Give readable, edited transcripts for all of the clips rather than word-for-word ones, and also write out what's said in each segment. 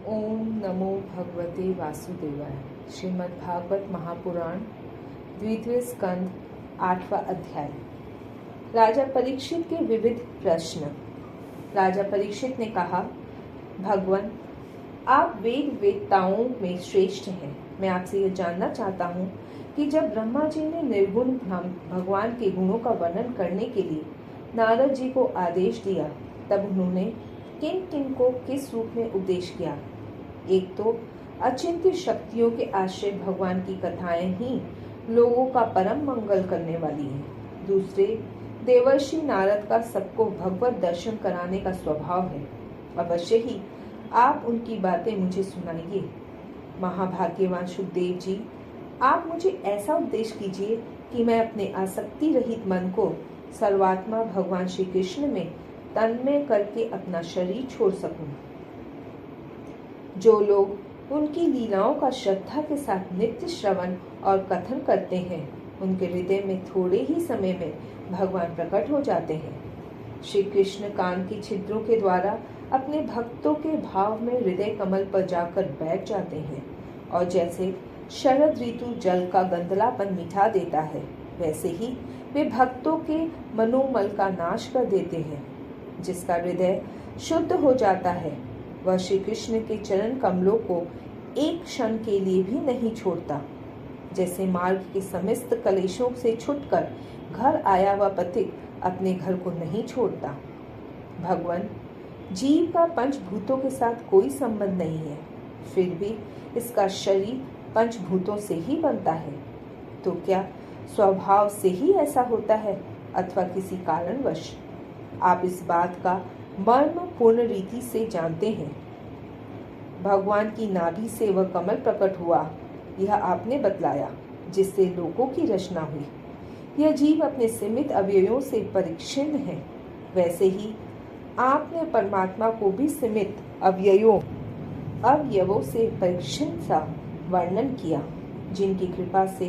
ओम नमो भगवते वासुदेवाय। श्रीमद् भागवत महापुराण द्वितीय स्कंद 8वां अध्याय। राजा परीक्षित के विविध प्रश्न। राजा परीक्षित ने कहा, भगवान, आप वेद वेत्ताओं में श्रेष्ठ हैं। मैं आपसे यह जानना चाहता हूँ कि जब ब्रह्मा जी ने निर्गुण भगवान के गुणों का वर्णन करने के लिए नारद जी को आदेश दिया, तब उन्होंने किन किन को किस रूप में उपदेश किया। एक तो अचिंत्य शक्तियों के आश्रय भगवान की कथाएं ही लोगों का परम मंगल करने वाली है। दूसरे, देवर्षि नारद का सबको भगवत दर्शन कराने का स्वभाव है। अवश्य ही आप उनकी बातें मुझे सुनाइए। महाभाग्यवान सुखदेव जी, आप मुझे ऐसा उपदेश कीजिए कि मैं अपने आसक्ति रहित मन को सर्वात्मा भगवान श्री कृष्ण में तन्मय करके अपना शरीर छोड़ सकूं। जो लोग उनकी लीलाओं का श्रद्धा के साथ नित्य श्रवण और कथन करते हैं, उनके हृदय में थोड़े ही समय में भगवान प्रकट हो जाते हैं। श्री कृष्ण कान की छिद्रों के द्वारा अपने भक्तों के भाव में हृदय कमल पर जाकर बैठ जाते हैं, और जैसे शरद ऋतु जल का गंधलापन मिटा देता है, वैसे ही वे भक्तों के मनोमल का नाश कर देते हैं। जिसका हृदय शुद्ध हो जाता है, वह श्री कृष्ण के चरण कमलों को एक क्षण के लिए भी नहीं छोड़ता। जैसे मार्ग के समस्त कलेशों से छुटकर घर आया हुआ पथिक अपने घर को नहीं छोड़ता। भगवान, जीव का पंचभूतों के साथ कोई संबंध नहीं है, फिर भी इसका शरीर पंचभूतों से ही बनता है। तो क्या स्वभाव से ही ऐसा होता है अथवा किसी कारणवश? आप इस बात का मर्म पूर्ण रीति से जानते हैं। भगवान की नाभि से वह कमल प्रकट हुआ, यह आपने बतलाया, जिससे लोगों की रचना हुई। यह जीव अपने सीमित अवयवों से परिच्छिन्न है, वैसे ही आपने परमात्मा को भी सीमित अवयवों से परिच्छिन्न सा वर्णन किया, जिनकी कृपा से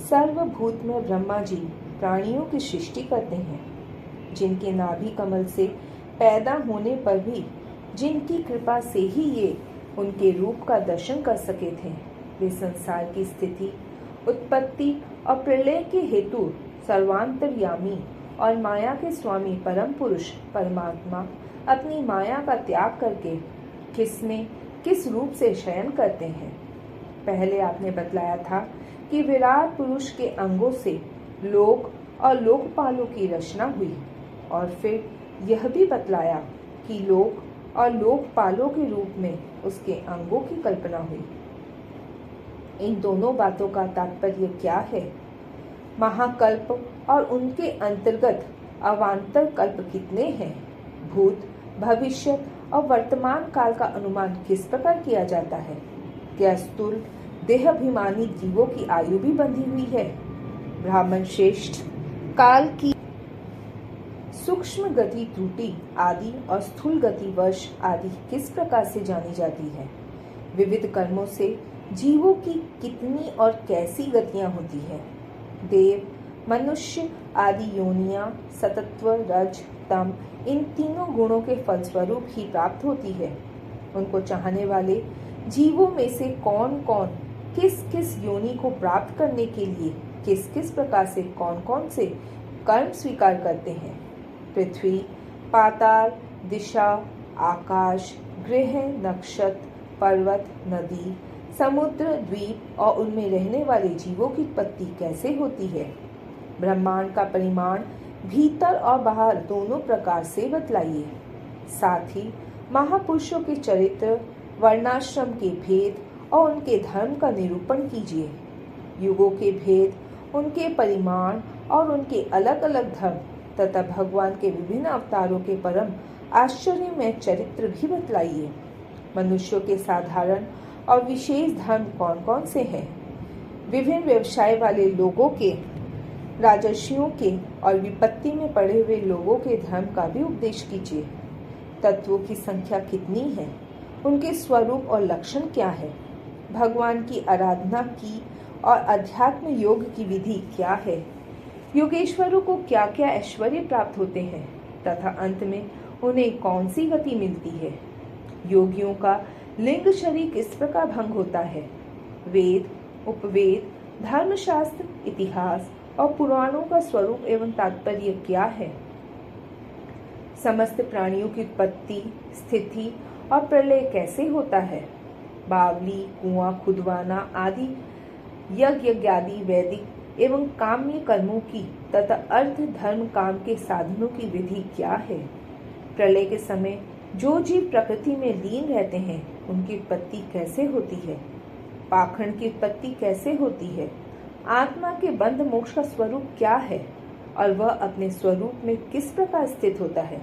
सर्वभूत में ब्रह्मा जी प्राणियों की सृष्टि करते हैं। जिनके नाभि कमल से पैदा होने पर भी जिनकी कृपा से ही ये उनके रूप का दर्शन कर सके थे, वे संसार की स्थिति, उत्पत्ति और प्रलय के हेतु सर्वांतर्यामी और माया के स्वामी परम पुरुष परमात्मा अपनी माया का त्याग करके किस रूप से शयन करते हैं। पहले आपने बतलाया था कि विराट पुरुष के अंगों से लोक और लोकपालों की रचना हुई, और फिर यह भी बतलाया कि लोक और लोकपालों के रूप में उसके अंगों की कल्पना हुई। इन दोनों बातों का तात्पर्य क्या है? महाकल्प और उनके अंतर्गत अवान्तर कल्प कितने हैं? भूत, भविष्य और वर्तमान काल का अनुमान किस प्रकार किया जाता है? क्या स्थूल देहाभिमानी जीवों की आयु भी बंधी हुई है? ब्राह्मण श्रेष्ठ काल की सूक्ष्म गति त्रुटि आदि और स्थूल गति वर्ष आदि किस प्रकार से जानी जाती है? विविध कर्मों से जीवों की कितनी और कैसी गतियां होती है? देव, मनुष्य आदि योनियां सतत्व, रज, तम इन तीनों गुणों के फलस्वरूप ही प्राप्त होती है। उनको चाहने वाले जीवों में से कौन कौन किस किस योनि को प्राप्त करने के लिए किस किस प्रकार से कौन कौन से कर्म स्वीकार करते हैं? पृथ्वी, पाताल, दिशा, आकाश, ग्रह, नक्षत्र, पर्वत, नदी, समुद्र, द्वीप और उनमें रहने वाले जीवों की उत्पत्ति कैसे होती है? ब्रह्मांड का परिमाण भीतर और बाहर दोनों प्रकार से बतलाइए। साथ ही महापुरुषों के चरित्र, वर्णाश्रम के भेद और उनके धर्म का निरूपण कीजिए। युगों के भेद, उनके परिमाण और उनके अलग अलग धर्म तथा भगवान के विभिन्न अवतारों के परम आश्चर्यमय चरित्र भी बतलाइए। मनुष्यों के साधारण और विशेष धर्म कौन कौन से हैं? विभिन्न व्यवसाय वाले लोगों के, राजर्षियों के और विपत्ति में पड़े हुए लोगों के धर्म का भी उपदेश कीजिए। तत्वों की संख्या कितनी है? उनके स्वरूप और लक्षण क्या है? भगवान की आराधना की और अध्यात्म योग की विधि क्या है? योगेश्वरों को क्या क्या ऐश्वर्य प्राप्त होते हैं तथा अंत में उन्हें कौन सी गति मिलती है? योगियों का लिंग शरीर किस प्रकार भंग होता है, वेद, उपवेद, धर्मशास्त्र, इतिहास और पुराणों का स्वरूप एवं तात्पर्य क्या है, समस्त प्राणियों की उत्पत्ति, स्थिति और प्रलय कैसे होता है, बावली, कुआं खुदवाना आदि यज्ञ आदि वैदिक एवं काम्य कर्मों की तथा अर्थ धर्म काम के साधनों की विधि क्या है, प्रलय के समय जो जीव प्रकृति में लीन रहते हैं उनकी उत्पत्ति कैसे होती है, पाखंड की उत्पत्ति कैसे होती है, आत्मा के बंध मोक्ष का स्वरूप क्या है और वह अपने स्वरूप में किस प्रकार स्थित होता है।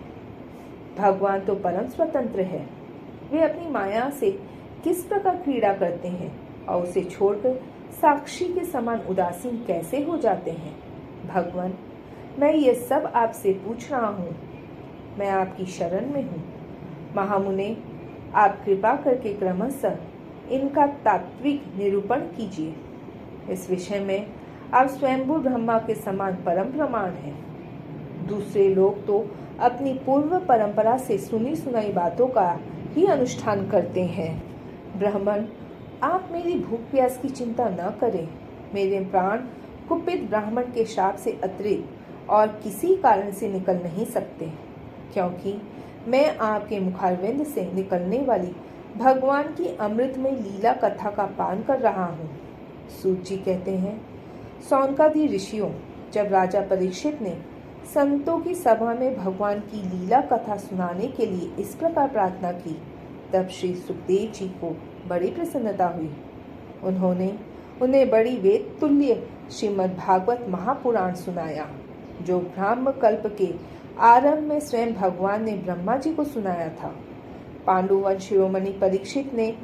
भगवान तो परम स्वतंत्र है, वे अपनी माया से किस प्रकार क्रीड़ा करते हैं और उसे छोड़कर साक्षी के समान उदासीन कैसे हो जाते हैं। भगवान, मैं ये सब आपसे पूछ रहा हूँ, मैं आपकी शरण में हूँ। महामुने, आप कृपा करके क्रमशः इनका तात्विक निरूपण कीजिए। इस विषय में आप स्वयंभू ब्रह्मा के समान परम प्रमाण हैं। दूसरे लोग तो अपनी पूर्व परंपरा से सुनी सुनाई बातों का ही अनुष्ठान करते हैं। ब्राह्मण, आप मेरी भूख प्यास की चिंता न करें। मेरे प्राण कुपित ब्राह्मण के शाप से अतिरिक्त और किसी कारण से निकल नहीं सकते, क्योंकि मैं आपके मुखारविंद से निकलने वाली भगवान की अमृतमय लीला कथा का पान कर रहा हूँ। सूत जी कहते हैं, सौनकादि ऋषियों, जब राजा परीक्षित ने संतों की सभा में भगवान की लीला कथा सुनाने के लिए इस प्रकार प्रार्थना की, तब श्री सुखदेव जी को बड़ी प्रसन्नता हुई। उन्होंने उन्हें बड़ी वेद तुल्य श्रीमद् भागवत महापुराण सुनाया, जो ब्राह्म कल्प के आरंभ में स्वयं भगवान ने ब्रह्मा जी को सुनाया था। पांडुवंश शिरोमणि परीक्षित ने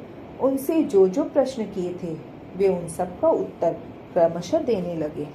उनसे जो जो प्रश्न किए थे, वे उन सब का उत्तर क्रमशः देने लगे।